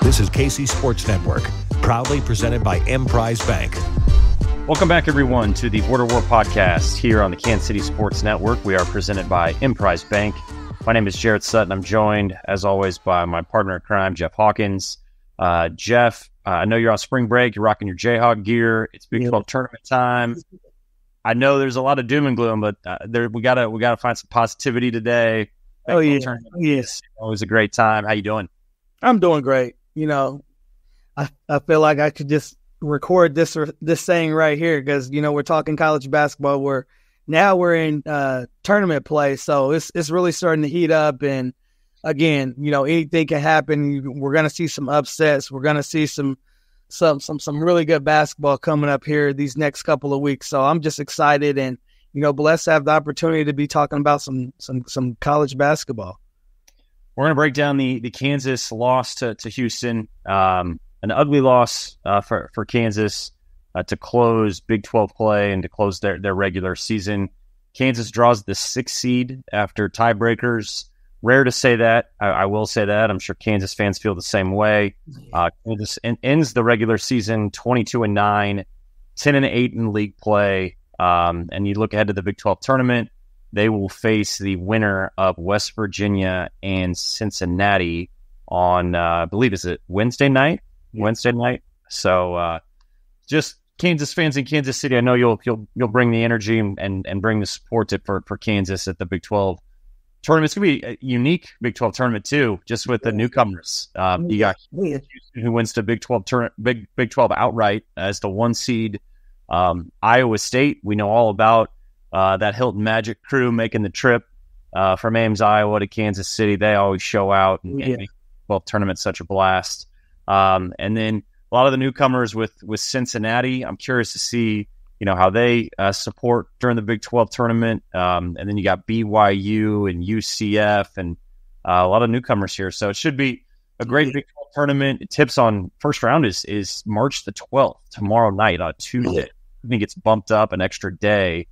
This is KC Sports Network, proudly presented by Emprise Bank. Welcome back, everyone, to the Border War podcast here on the Kansas City Sports Network. We are presented by Emprise Bank. My name is Jarrett Sutton. I'm joined, as always, by my partner in crime, Jeff Hawkins. Jeff, I know you're on spring break. You're rocking your Jayhawk gear. It's Big 12 tournament time. I know there's a lot of doom and gloom, but we gotta find some positivity today. Oh yeah, yes. Always a great time. How you doing? I'm doing great. I feel like I could just record this saying right here because we're talking college basketball. We're in tournament play, so it's really starting to heat up. And again, anything can happen. We're gonna see some upsets. We're gonna see some really good basketball coming up here these next couple of weeks. So I'm just excited and blessed to have the opportunity to be talking about some college basketball. We're going to break down the Kansas loss to Houston, an ugly loss for Kansas to close Big 12 play and to close their regular season. Kansas draws the 6th seed after tiebreakers. Rare to say that. I will say that. I'm sure Kansas fans feel the same way. Kansas ends the regular season 22-9, 10-8 in league play. And you look ahead to the Big 12 tournament. They will face the winner of West Virginia and Cincinnati on, I believe, is it Wednesday night? Yeah. Wednesday night. So, just Kansas fans in Kansas City, I know you'll bring the energy and bring the support for Kansas at the Big 12 tournament. It's going to be a unique Big 12 tournament too, just with the newcomers. You got Houston, who wins the Big 12 Big 12 outright as the 1 seed. Iowa State, we know all about that Hilton Magic crew making the trip from Ames, Iowa to Kansas City. They always show out and make the 12 tournament such a blast. And then a lot of the newcomers with Cincinnati, I'm curious to see how they support during the Big 12 tournament. And then you got BYU and UCF and a lot of newcomers here. So it should be a great Big 12 tournament. It tips on first round is March the 12th, tomorrow night on Tuesday. I think it's bumped up an extra day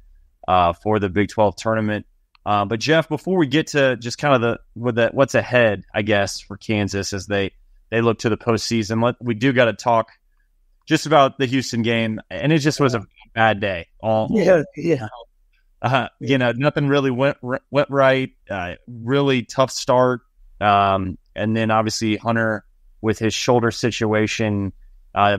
for the Big 12 tournament. But Jeff, before we get to just kind of what's ahead, I guess, for Kansas as they look to the postseason, we do got to talk just about the Houston game, and it just was a bad day. Nothing really went right. Really tough start, and then obviously Hunter with his shoulder situation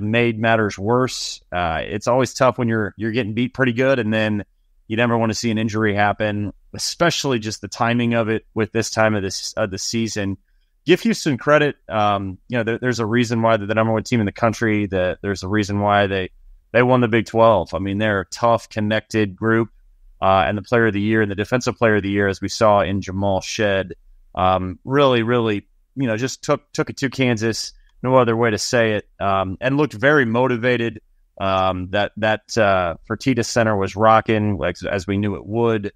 made matters worse. It's always tough when you're getting beat pretty good, and then you never want to see an injury happen, especially just the timing of it with this time of the season. Give Houston credit. There's a reason why they're the number 1 team in the country. There's a reason why they won the Big 12. I mean, they're a tough, connected group. And the player of the year and the defensive player of the year, as we saw in Jamal Shed, really, really, just took it to Kansas. No other way to say it. And looked very motivated. That Fertitta Center was rocking as we knew it would.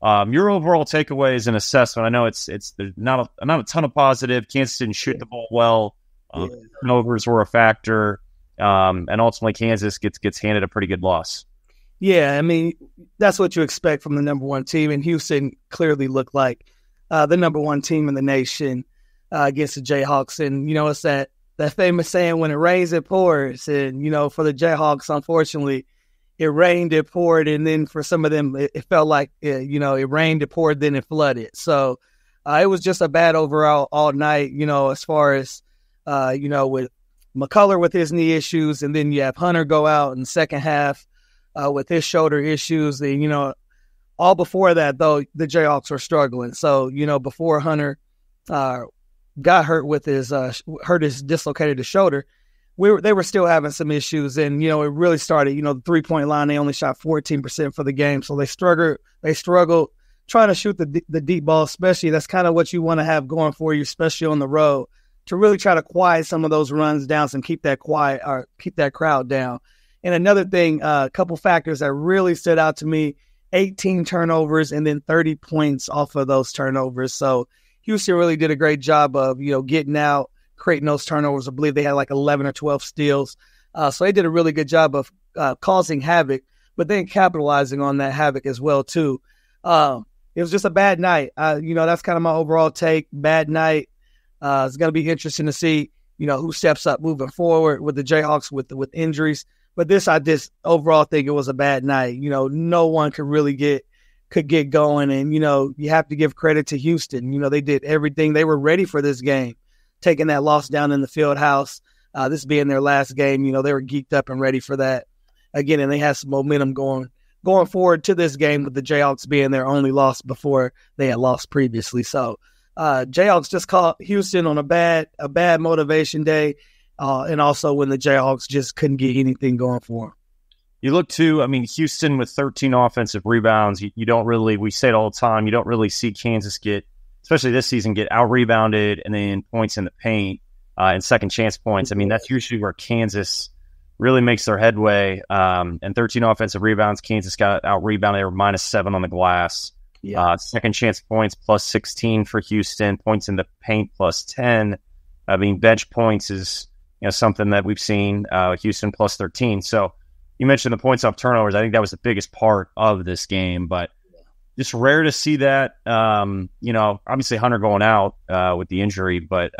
Your overall takeaways and assessment. I know there's not a ton of positive. Kansas didn't shoot the ball well. Turnovers were a factor, and ultimately Kansas gets handed a pretty good loss. Yeah, I mean that's what you expect from the number 1 team, and Houston clearly looked like the number 1 team in the nation against the Jayhawks. And it's that famous saying, when it rains, it pours. And for the Jayhawks, unfortunately, it rained, it poured, and then for some of them, it felt like, it rained, it poured, then it flooded. So it was just a bad overall all night, as far as, with McCullar with his knee issues, and then you have Hunter go out in the second half with his shoulder issues. And, all before that, though, the Jayhawks were struggling. So, before Hunter got hurt with his dislocated his shoulder, they were still having some issues, and it really started. The 3-point line, they only shot 14% for the game, so they struggled trying to shoot the deep ball. Especially, that's kind of what you want to have going for you, especially on the road, to really try to quiet some of those runs down and keep that crowd down. And another thing, a couple factors that really stood out to me: 18 turnovers and then 30 points off of those turnovers. So Houston really did a great job of getting out, creating those turnovers. I believe they had like 11 or 12 steals. So they did a really good job of causing havoc, but then capitalizing on that havoc as well, too. It was just a bad night. That's kind of my overall take. Bad night. It's going to be interesting to see. who steps up moving forward with the Jayhawks with injuries. But I just overall think it was a bad night. No one could get going. And, you have to give credit to Houston. They did everything. They were ready for this game, taking that loss down in the field house. This being their last game, they were geeked up and ready for that again. And they had some momentum going forward to this game, with the Jayhawks being their only loss before they had lost previously. So Jayhawks just caught Houston on a bad motivation day. And also when the Jayhawks just couldn't get anything going for them. You look to, Houston with 13 offensive rebounds. You don't really, we say it all the time, you don't really see Kansas especially this season, get out-rebounded and then points in the paint and second chance points. That's usually where Kansas really makes their headway. And 13 offensive rebounds, Kansas got out-rebounded. They were -7 on the glass. Yeah. Second chance points +16 for Houston. Points in the paint +10. Bench points is something that we've seen. Houston +13. So you mentioned the points off turnovers. I think that was the biggest part of this game, but just rare to see that. Obviously Hunter going out with the injury, but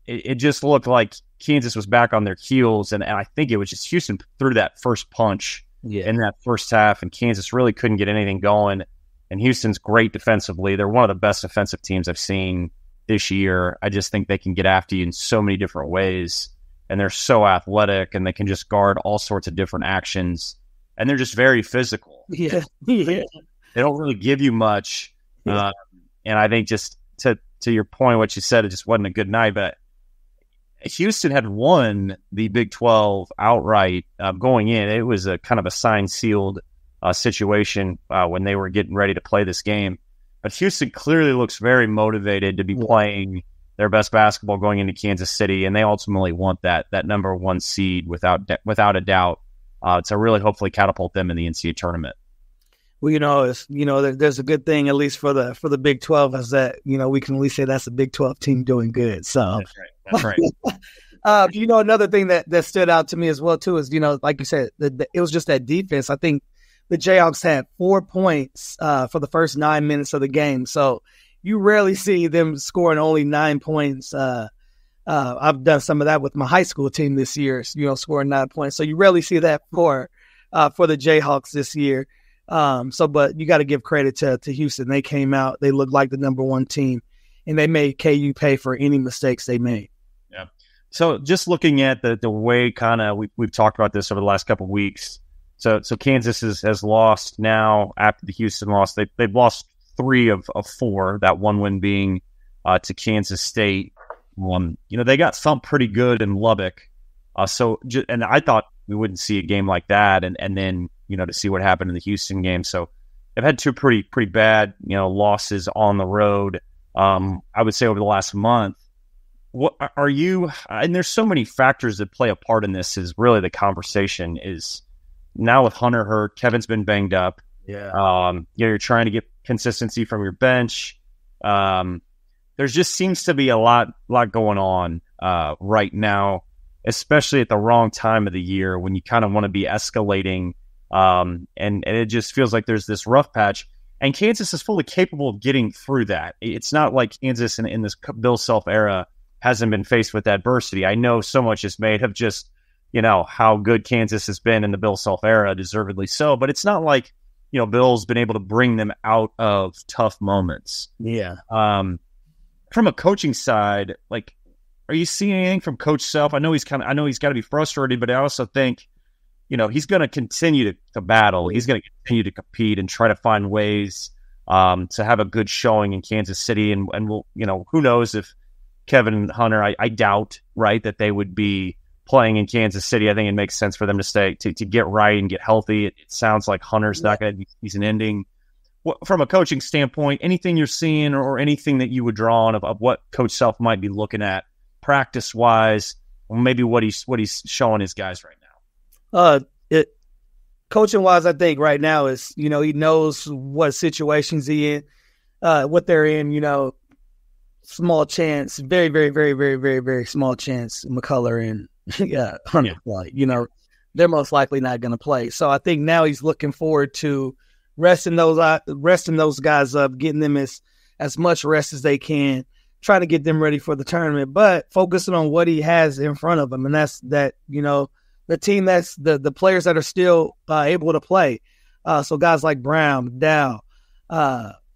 it just looked like Kansas was back on their heels, and I think it was just Houston threw that first punch in that first half, and Kansas really couldn't get anything going. And Houston's great defensively. They're one of the best defensive teams I've seen this year. I just think they can get after you in so many different ways, and they're so athletic, and they can just guard all sorts of different actions, and they're just very physical. Yeah. They don't really give you much. And I think just to your point, what you said, it just wasn't a good night, but Houston had won the Big 12 outright going in. It was a kind of a signed, sealed situation when they were getting ready to play this game. But Houston clearly looks very motivated to be playing their best basketball going into Kansas City, and they ultimately want that number one seed without a doubt to really hopefully catapult them in the NCAA tournament. Well, there's a good thing, at least for the Big 12, is that we can at least say that's a Big 12 team doing good. So that's right. Another thing that stood out to me as well too is like you said, it was just that defense. I think the Jayhawks had 4 points for the first 9 minutes of the game. So you rarely see them scoring only 9 points. I've done some of that with my high school team this year, scoring 9 points. So you rarely see that for the Jayhawks this year. But you got to give credit to Houston. They came out, they looked like the number one team, and they made KU pay for any mistakes they made. Yeah. So just looking at the way we've talked about this over the last couple of weeks. So Kansas has lost now after the Houston loss. They've lost 3 of 4, that one win being to Kansas State. They got thumped pretty good in Lubbock. And I thought we wouldn't see a game like that. And then, to see what happened in the Houston game. So they've had 2 pretty bad, losses on the road. I would say over the last month. What are you? And there's so many factors that play a part in this. Is really the conversation is now with Hunter hurt, Kevin's been banged up. Yeah. You're trying to get consistency from your bench. There just seems to be a lot going on right now, especially at the wrong time of the year when you kind of want to be escalating. And it just feels like there's this rough patch, and Kansas is fully capable of getting through that. It's not like Kansas in this Bill Self era hasn't been faced with adversity. I know so much is made of just, how good Kansas has been in the Bill Self era, deservedly so, but it's not like, Bill's been able to bring them out of tough moments. Yeah. From a coaching side, are you seeing anything from Coach Self? I know he's got to be frustrated, but I also think, he's going to continue to battle. He's going to continue to compete and try to find ways to have a good showing in Kansas City. And we'll, who knows if Kevin and Hunter, I doubt, right, that they would be playing in Kansas City. I think it makes sense for them to stay, to get right and get healthy. It sounds like Hunter's not going to be season ending. From a coaching standpoint, anything you're seeing or anything that you would draw on of what Coach Self might be looking at practice-wise, or maybe what he's showing his guys right now? Coaching wise, I think right now is, he knows what situations he in, what they're in, small chance, very, very, very, very, very, very small chance McCullar and Hunter play. They're most likely not going to play. So I think now he's looking forward to resting those guys up, getting them as much rest as they can trying to get them ready for the tournament, but focusing on what he has in front of him. And that's that, the team that's the players that are still able to play. So guys like Brown, Dow,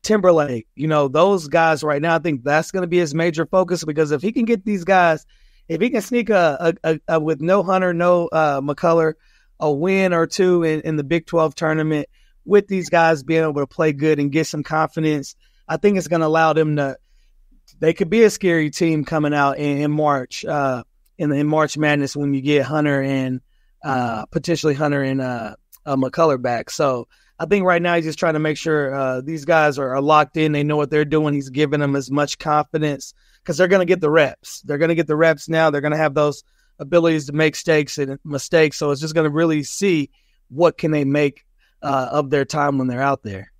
Timberlake, those guys right now, I think that's going to be his major focus, because if he can get these guys, if he can sneak with no Hunter, no McCullar, a win or two in the Big 12 tournament with these guys being able to play good and get some confidence, I think it's going to allow them they could be a scary team coming out in March, in March Madness, when you get Hunter and potentially Hunter and McCullar back. So I think right now he's just trying to make sure these guys are locked in. They know what they're doing. He's giving them as much confidence because they're going to get the reps. They're going to get the reps now. They're going to have those abilities to make mistakes. So it's just going to really see what can they make of their time when they're out there.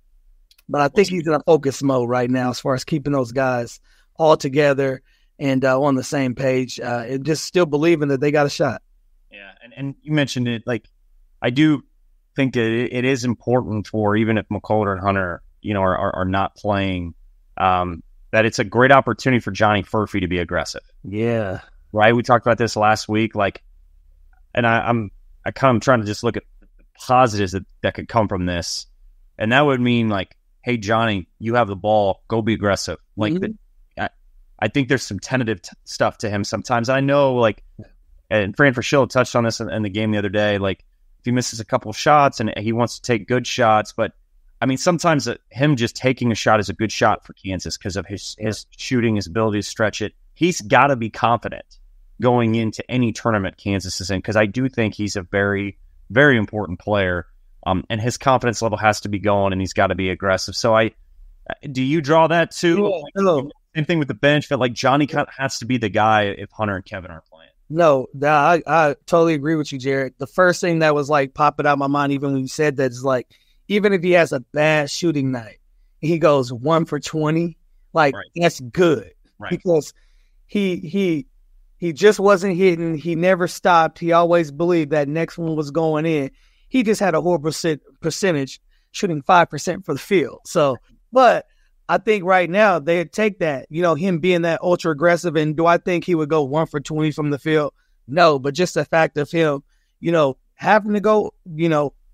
But I think he's in a focus mode right now as far as keeping those guys all together and on the same page, and just still believing that they got a shot. Yeah, and you mentioned it. Like, I do think that it is important for, even if McCullar and Hunter, are not playing, that it's a great opportunity for Johnny Furphy to be aggressive. Yeah. Right? We talked about this last week. And I'm kind of trying to just look at the positives that could come from this. And that would mean, hey, Johnny, you have the ball. Go be aggressive. I think there's some tentative stuff to him sometimes. I know, and Fran Fraschilla touched on this in the game the other day, if he misses a couple of shots and he wants to take good shots, but I mean, sometimes him just taking a shot is a good shot for Kansas because of his shooting, his ability to stretch it. He's got to be confident going into any tournament Kansas is in, because I do think he's a very, very important player, and his confidence level has to be going, and he's got to be aggressive. So do you draw that too? Hello. Same thing with the bench, that Johnny kind of has to be the guy if Hunter and Kevin aren't playing. No, I totally agree with you, Jarrett. The first thing that was popping out my mind, even when you said that, is even if he has a bad shooting night, he goes 1 for 20. Right. That's good, right? Because he just wasn't hitting. He never stopped. He always believed that next one was going in. He just had a horrible percentage, shooting 5% for the field. So, but I think right now they'd take that, him being that ultra aggressive. And do I think he would go 1 for 20 from the field? No, but just the fact of him, having to go,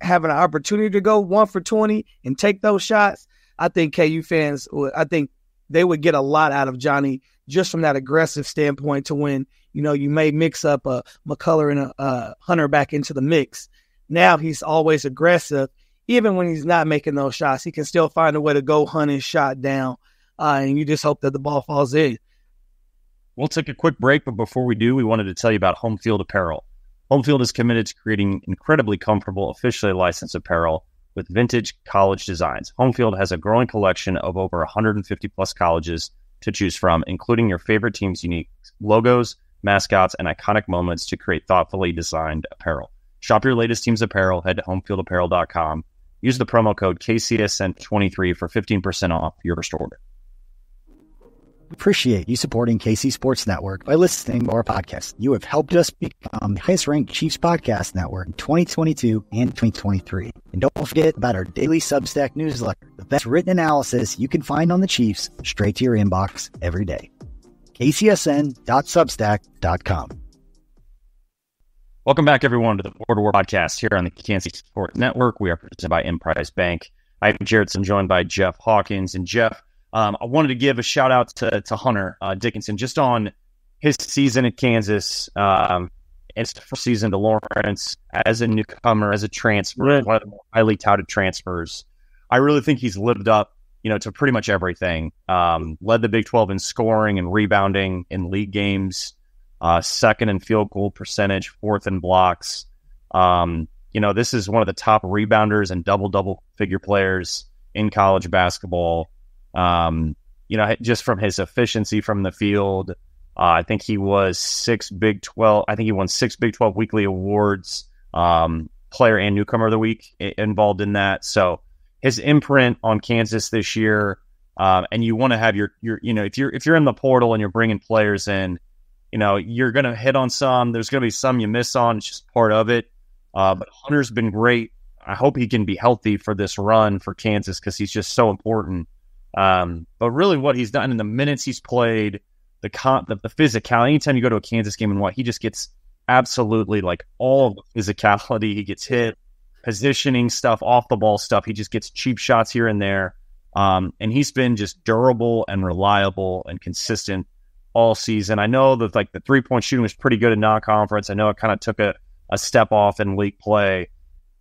having an opportunity to go 1 for 20 and take those shots, I think KU fans, I think they would get a lot out of Johnny just from that aggressive standpoint, to when, you may mix up a McCullar and a Hunter back into the mix. Now he's always aggressive. Even when he's not making those shots, he can still find a way to go hunt his shot down, and you just hope that the ball falls in. We'll take a quick break, but before we do, we wanted to tell you about Home Field Apparel. Home Field is committed to creating incredibly comfortable, officially licensed apparel with vintage college designs. Home Field has a growing collection of over 150-plus colleges to choose from, including your favorite team's unique logos, mascots, and iconic moments to create thoughtfully designed apparel. Shop your latest team's apparel. Head to homefieldapparel.com. Use the promo code KCSN23 for 15% off your first order. We appreciate you supporting KC Sports Network by listening to our podcast. You have helped us become the highest-ranked Chiefs podcast network in 2022 and 2023. And don't forget about our daily Substack newsletter, the best written analysis you can find on the Chiefs straight to your inbox every day. kcsn.substack.com. Welcome back, everyone, to the War to War podcast here on the Kansas Sports Network. We are presented by Emprise Bank. I'm Jarrett, I'm joined by Jeff Hawkins. And Jeff, I wanted to give a shout out to Hunter Dickinson just on his season at Kansas. It's the first season to Lawrence as a newcomer, as a transfer, one of the more highly touted transfers. I really think he's lived up, to pretty much everything. Led the Big 12 in scoring and rebounding in league games. Second in field goal percentage, fourth in blocks. This is one of the top rebounders and double figure players in college basketball. Just from his efficiency from the field, I think he was 6 Big 12. I think he won 6 Big 12 weekly awards, player and newcomer of the week involved in that. So his imprint on Kansas this year, and you want to have your if you're in the portal and you're bringing players in, you're going to hit on some. There's going to be some you miss on. It's just part of it. But Hunter's been great. I hope he can be healthy for this run for Kansas because he's just so important. But really what he's done in the minutes he's played, the physicality, anytime you go to a Kansas game and he just gets absolutely like all the physicality. He gets hit, positioning stuff, off the ball stuff. He just gets cheap shots here and there. And he's been just durable and reliable and consistent all season. I know that like the 3-point shooting was pretty good in non-conference. I know it kind of took a step off in league play,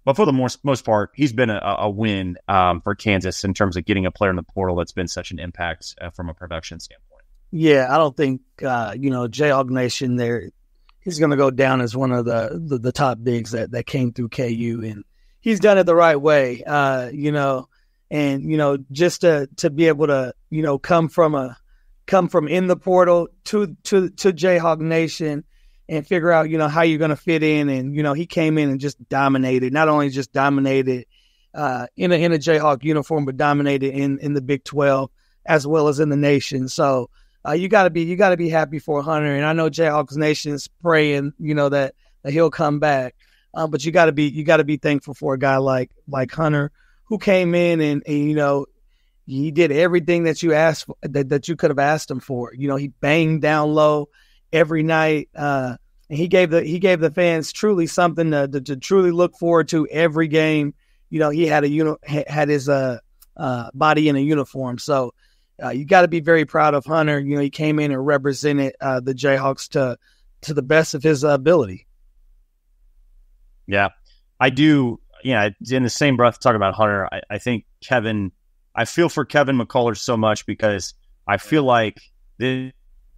but for the most part, he's been a win for Kansas in terms of getting a player in the portal that's been such an impact from a production standpoint. Yeah, I don't think Jayhawk Nation there. He's going to go down as one of the top bigs that came through KU, and he's done it the right way. Just to be able to come from in the portal to Jayhawk Nation and figure out how you're going to fit in, and he came in and just dominated. Not only just dominated in a Jayhawk uniform, but dominated in the Big 12 as well as in the nation. So. You gotta be happy for Hunter, and I know Jayhawks Nation's praying, that he'll come back. But you gotta be thankful for a guy like Hunter, who came in and he did everything that you asked for, that you could have asked him for. He banged down low every night, and he gave the fans truly something to truly look forward to every game. He had his body in a uniform, so. You got to be very proud of Hunter. He came in and represented the Jayhawks to the best of his ability. Yeah, I do. Yeah, in the same breath, talking about Hunter, I think I feel for Kevin McCullar so much because I feel like this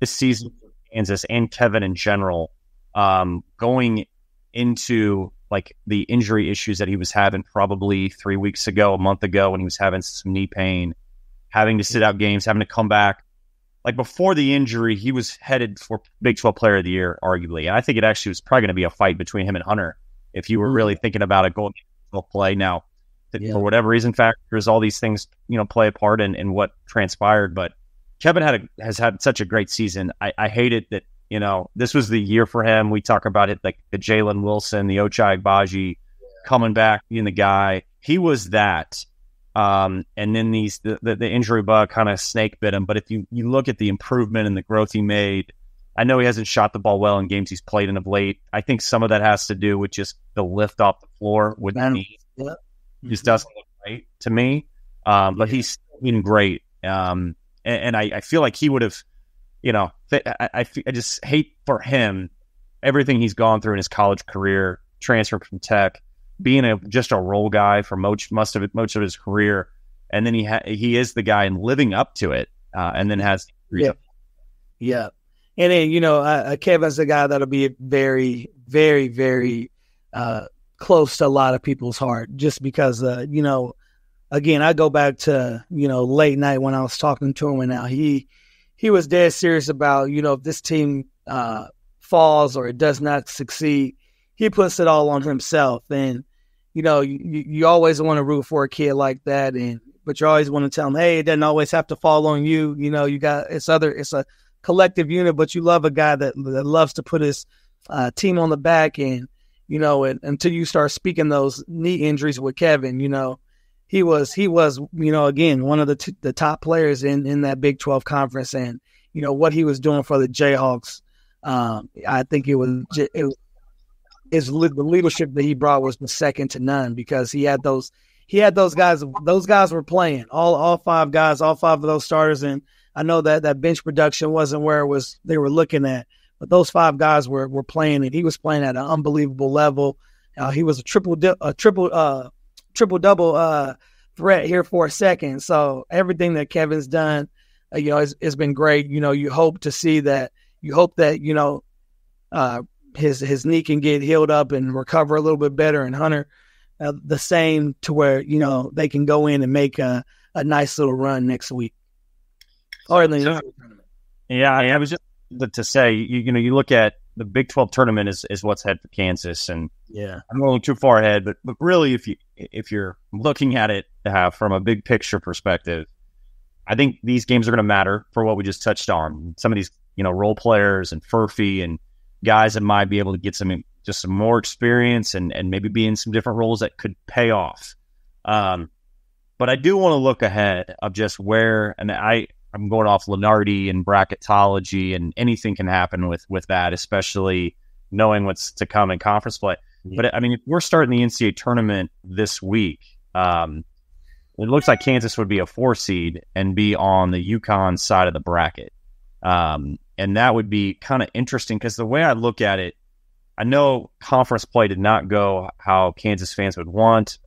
season for Kansas and Kevin in general, going into like the injury issues that he was having probably 3 weeks ago, a month ago, when he was having some knee pain, having to sit out games, having to come back. Like before the injury, he was headed for Big 12 Player of the Year, arguably. And I think it actually was probably going to be a fight between him and Hunter if you were really thinking about it going to play. Now, for whatever reason, factors, all these things, play a part in what transpired. But Kevin has had such a great season. I hate it that, this was the year for him. We talk about it like the Jalen Wilson, the Ochai Agbaji coming back, being the guy. He was that. And then the injury bug kind of snake bit him. But if you look at the improvement and the growth he made, I know he hasn't shot the ball well in games he's played in of late. I think some of that has to do with just the lift off the floor with the knee. Yeah. Just doesn't look right to me. But he's been great. And I feel like he would have, I just hate for him everything he's gone through in his college career, transferred from Tech, being just a role guy for most of his career, and then he is the guy and living up to it, and then has and then Kevin's the guy that'll be very, very, very close to a lot of people's heart, just because again, I go back to late night when I was talking to him, and now he was dead serious about if this team falls or it does not succeed, he puts it all on himself. And you always want to root for a kid like that, but you always want to tell him, hey, it doesn't always have to fall on you. You got it's a collective unit, but you love a guy that loves to put his team on the back. And until you start speaking those knee injuries with Kevin, he was again one of the top players in that Big 12 conference, and what he was doing for the Jayhawks. I think the leadership that he brought was second to none, because he had those guys. Those guys were playing, all five guys, all five of those starters. And I know that bench production wasn't where they were looking at, but those five guys were playing, and he was playing at an unbelievable level. He was a triple double threat here for a second. So everything that Kevin's done, has been great. You hope to see that. You hope that his knee can get healed up and recover a little bit better, and Hunter the same, to where they can go in and make a nice little run next week. Or in the tournament. Yeah, I was just to say, you look at the Big 12 tournament is what's ahead for Kansas, and I'm going too far ahead, but really, if you're looking at it from a big picture perspective, I think these games are going to matter for what we just touched on. Some of these role players and Furphy and guys that might be able to get some more experience and maybe be in some different roles that could pay off. But I do want to look ahead of just where, and I'm going off Lenardi and bracketology, and anything can happen with that, especially knowing what's to come in conference play. Yeah. But I mean, if we're starting the NCAA tournament this week, it looks like Kansas would be a 4 seed and be on the UConn side of the bracket. And that would be kind of interesting because the way I look at it, I know conference play did not go how Kansas fans would want.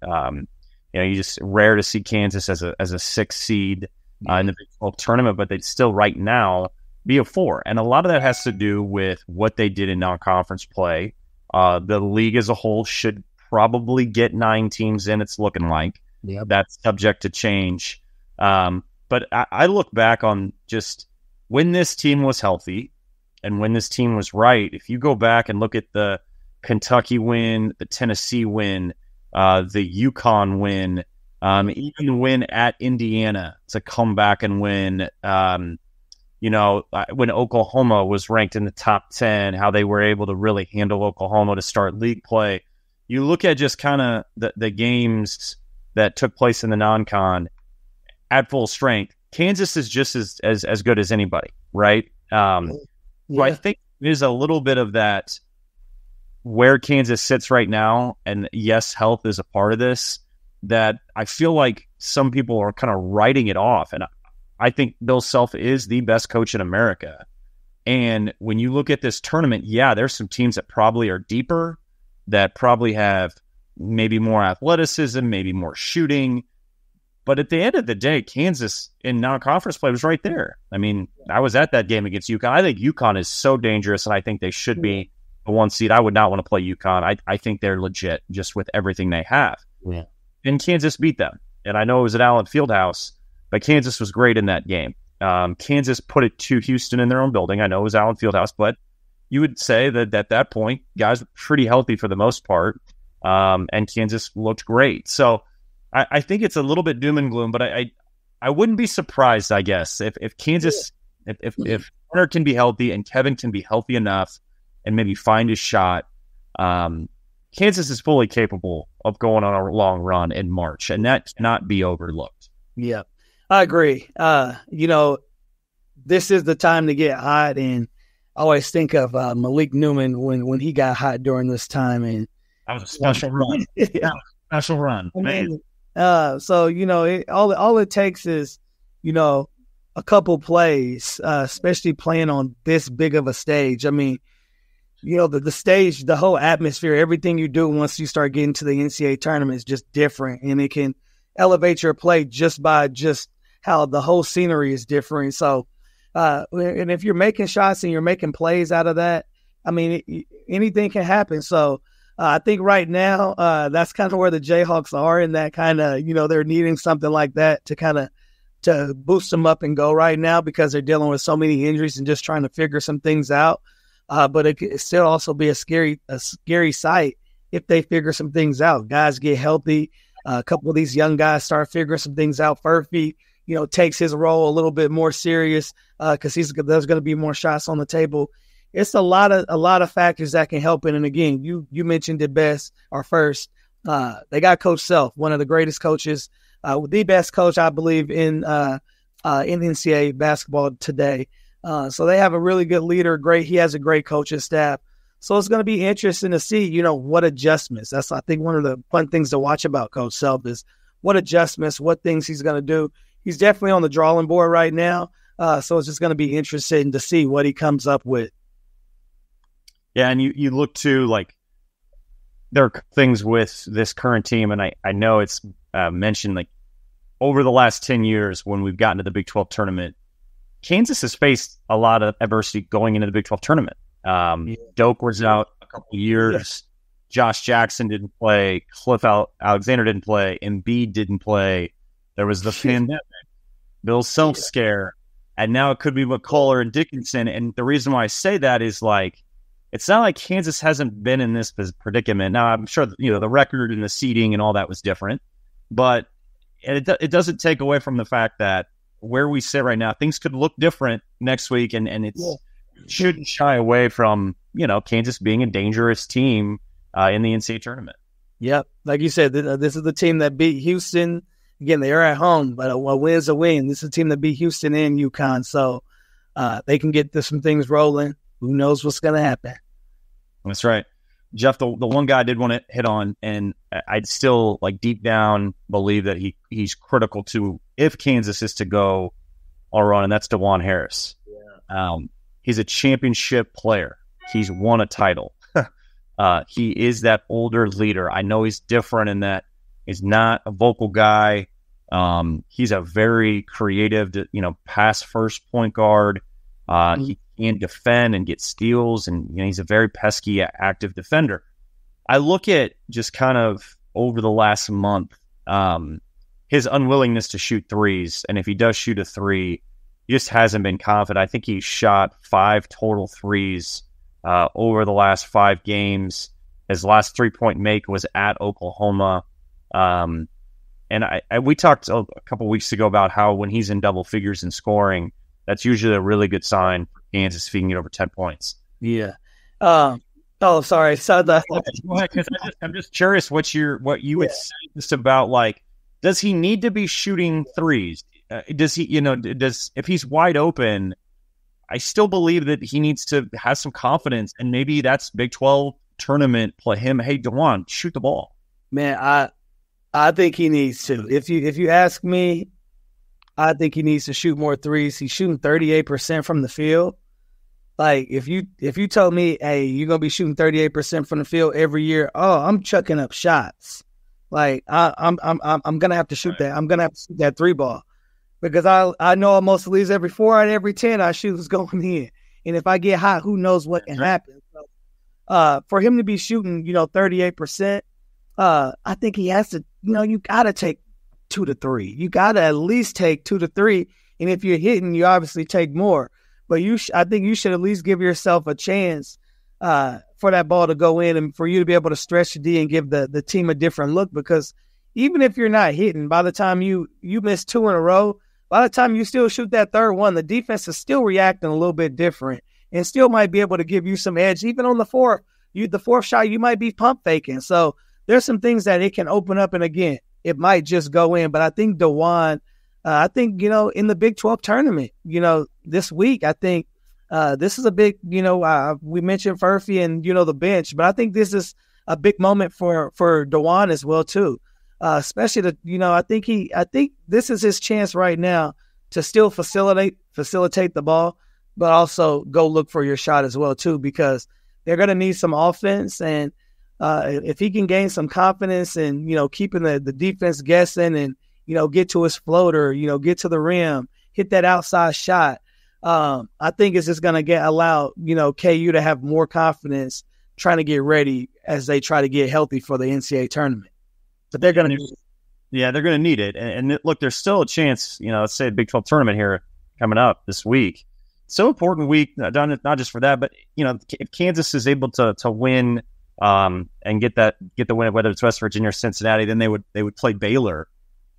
You just rare to see Kansas as a 6 seed in the Big 12 tournament, but they'd still right now be a 4. And a lot of that has to do with what they did in non-conference play. The league as a whole should probably get 9 teams in, it's looking like. Yep. That's subject to change. But I look back on just when this team was healthy and when this team was right. If you go back and look at the Kentucky win, the Tennessee win, the UConn win, even the win at Indiana to come back and win, when Oklahoma was ranked in the top 10, how they were able to really handle Oklahoma to start league play. You look at just kind of the games that took place in the non-con at full strength. Kansas is just as good as anybody, right? So I think there's a little bit of that where Kansas sits right now, and yes, health is a part of this, that I feel like some people are kind of writing it off. And I think Bill Self is the best coach in America. And when you look at this tournament, there's some teams that probably are deeper, that probably have maybe more athleticism, maybe more shooting. But at the end of the day, Kansas in non-conference play was right there. I mean, I was at that game against UConn. I think UConn is so dangerous, and I think they should be a 1 seed. I would not want to play UConn. I think they're legit just with everything they have. Yeah. And Kansas beat them. And I know it was at Allen Fieldhouse, but Kansas was great in that game. Kansas put it to Houston in their own building. I know it was Allen Fieldhouse, but you would say that at that point, guys were pretty healthy for the most part, and Kansas looked great. So I think it's a little bit doom and gloom, but I wouldn't be surprised, I guess, if Kansas, if Hunter can be healthy and Kevin can be healthy enough and maybe find his shot. Kansas is fully capable of going on a long run in March, and that cannot be overlooked. Yeah, I agree. This is the time to get hot, and I always think of Malik Newman when he got hot during this time. And that was a special run. Yeah, special run. Man. All it takes is, a couple plays, especially playing on this big of a stage. I mean, the stage, the whole atmosphere, everything you do once you start getting to the NCAA tournament is just different, and it can elevate your play just by just how the whole scenery is different. So, and if you're making shots and you're making plays out of that, I mean, anything can happen. So, I think right now, that's kind of where the Jayhawks are in that kind of, they're needing something like that to boost them up and go right now because they're dealing with so many injuries and just trying to figure some things out. But it could still also be a scary sight if they figure some things out. Guys get healthy. A couple of these young guys start figuring some things out. Furphy, takes his role a little bit more serious because there's going to be more shots on the table. It's a lot of factors that can help it. And again, you mentioned it best or first. They got Coach Self, one of the greatest coaches, the best coach, I believe, in NCAA basketball today. So they have a really good leader. He has a great coaching staff. So it's going to be interesting to see, what adjustments. That's, I think, one of the fun things to watch about Coach Self is what adjustments, what things he's going to do. He's definitely on the drawing board right now. So it's just going to be interesting to see what he comes up with. Yeah, and you look to, there are things with this current team, and I know it's mentioned, over the last 10 years when we've gotten to the Big 12 tournament, Kansas has faced a lot of adversity going into the Big 12 tournament. Doak was out a couple of years. Josh Jackson didn't play. Cliff Alexander didn't play. Embiid didn't play. There was the pandemic. Bill Self scare. And now it could be McCullar and Dickinson. And the reason why I say that is, it's not like Kansas hasn't been in this predicament. Now, I'm sure, the record and the seeding and all that was different. But it doesn't take away from the fact that where we sit right now, things could look different next week. And it shouldn't shy away from, Kansas being a dangerous team in the NCAA tournament. Yep. Like you said, this is the team that beat Houston, again, they are at home, but a win's a win. This is a team that beat Houston and UConn, so they can get some things rolling. Who knows what's going to happen? That's right. Jeff, the one guy I did want to hit on, and I'd still deep down believe that he's critical to if Kansas is to go all run, and that's Dajuan Harris. Yeah. He's a championship player. He's won a title. He is that older leader. I know he's different in that he's not a vocal guy. He's a very creative, pass first point guard. He can defend and get steals, and he's a very pesky, active defender. I look at just kind of over the last month, his unwillingness to shoot threes, and if he does shoot a three, he just hasn't been confident. I think he shot 5 total threes over the last 5 games. His last 3-point make was at Oklahoma. And we talked a couple weeks ago about how when he's in double figures in scoring, that's usually a really good sign for Kansas if he can get over 10 points. Yeah. Sorry. I'm just curious what you would say just about does he need to be shooting threes? Does he, if he's wide open, I still believe that he needs to have some confidence, and maybe that's Big 12 tournament play him. Hey, Dajuan, shoot the ball. Man, I think he needs to. If you ask me, I think he needs to shoot more threes. He's shooting 38% from the field. If you told me, hey, you're gonna be shooting 38% from the field every year, I'm chucking up shots. I'm gonna have to shoot that. I'm gonna have to shoot that 3 ball because I know almost at least every 4 out of every 10 I shoot is going in, and if I get hot, who knows what can happen. So, for him to be shooting, 38%, I think he has to. You gotta take 2 to 3. You gotta at least take 2 to 3, and if you're hitting, you obviously take more. But I think you should at least give yourself a chance for that ball to go in and for you to be able to stretch the D and give the team a different look. Because even if you're not hitting, by the time you miss 2 in a row, by the time you still shoot that third one, the defense is still reacting a little bit different and still might be able to give you some edge. Even on the fourth shot, you might be pump faking. So there's some things that it can open up, and again, it might just go in. But I think Dajuan, in the Big 12 tournament, this week, I think this is a big, we mentioned Furphy and, the bench, but I think this is a big moment for Dajuan as well, too. Especially I think this is his chance right now to still facilitate the ball, but also go look for your shot as well, too, because they're going to need some offense. And if he can gain some confidence and, keeping the defense guessing and, get to his floater, get to the rim, hit that outside shot. I think it's just going to allow KU to have more confidence trying to get ready as they try to get healthy for the NCAA tournament. But they're going to need it. Yeah, they're going to need it. And look, there's still a chance, let's say the Big 12 tournament here coming up this week. So important week, not just for that, but, if Kansas is able to win and get the win, whether it's West Virginia or Cincinnati, then they would play Baylor.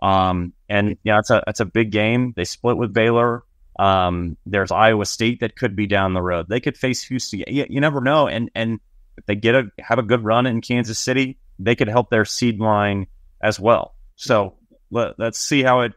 It's a big game. They split with Baylor. There's Iowa State that could be down the road. They could face Houston. You never know. And if they have a good run in Kansas City, they could help their seed line as well. So let's see how it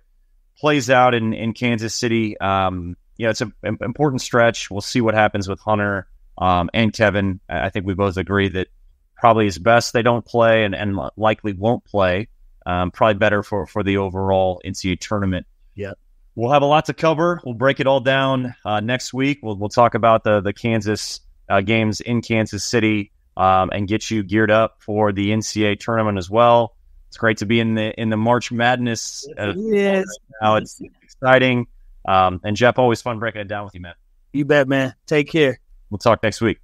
plays out in Kansas City. It's an important stretch. We'll see what happens with Hunter and Kevin. I think we both agree that probably is best they don't play and likely won't play. Probably better for the overall NCAA tournament. Yeah. We'll have a lot to cover. We'll break it all down next week. We'll talk about the Kansas games in Kansas City and get you geared up for the NCAA tournament as well. It's great to be in the March Madness. Yes. Now it's exciting. And Jeff, always fun breaking it down with you, man. You bet, man. Take care. We'll talk next week.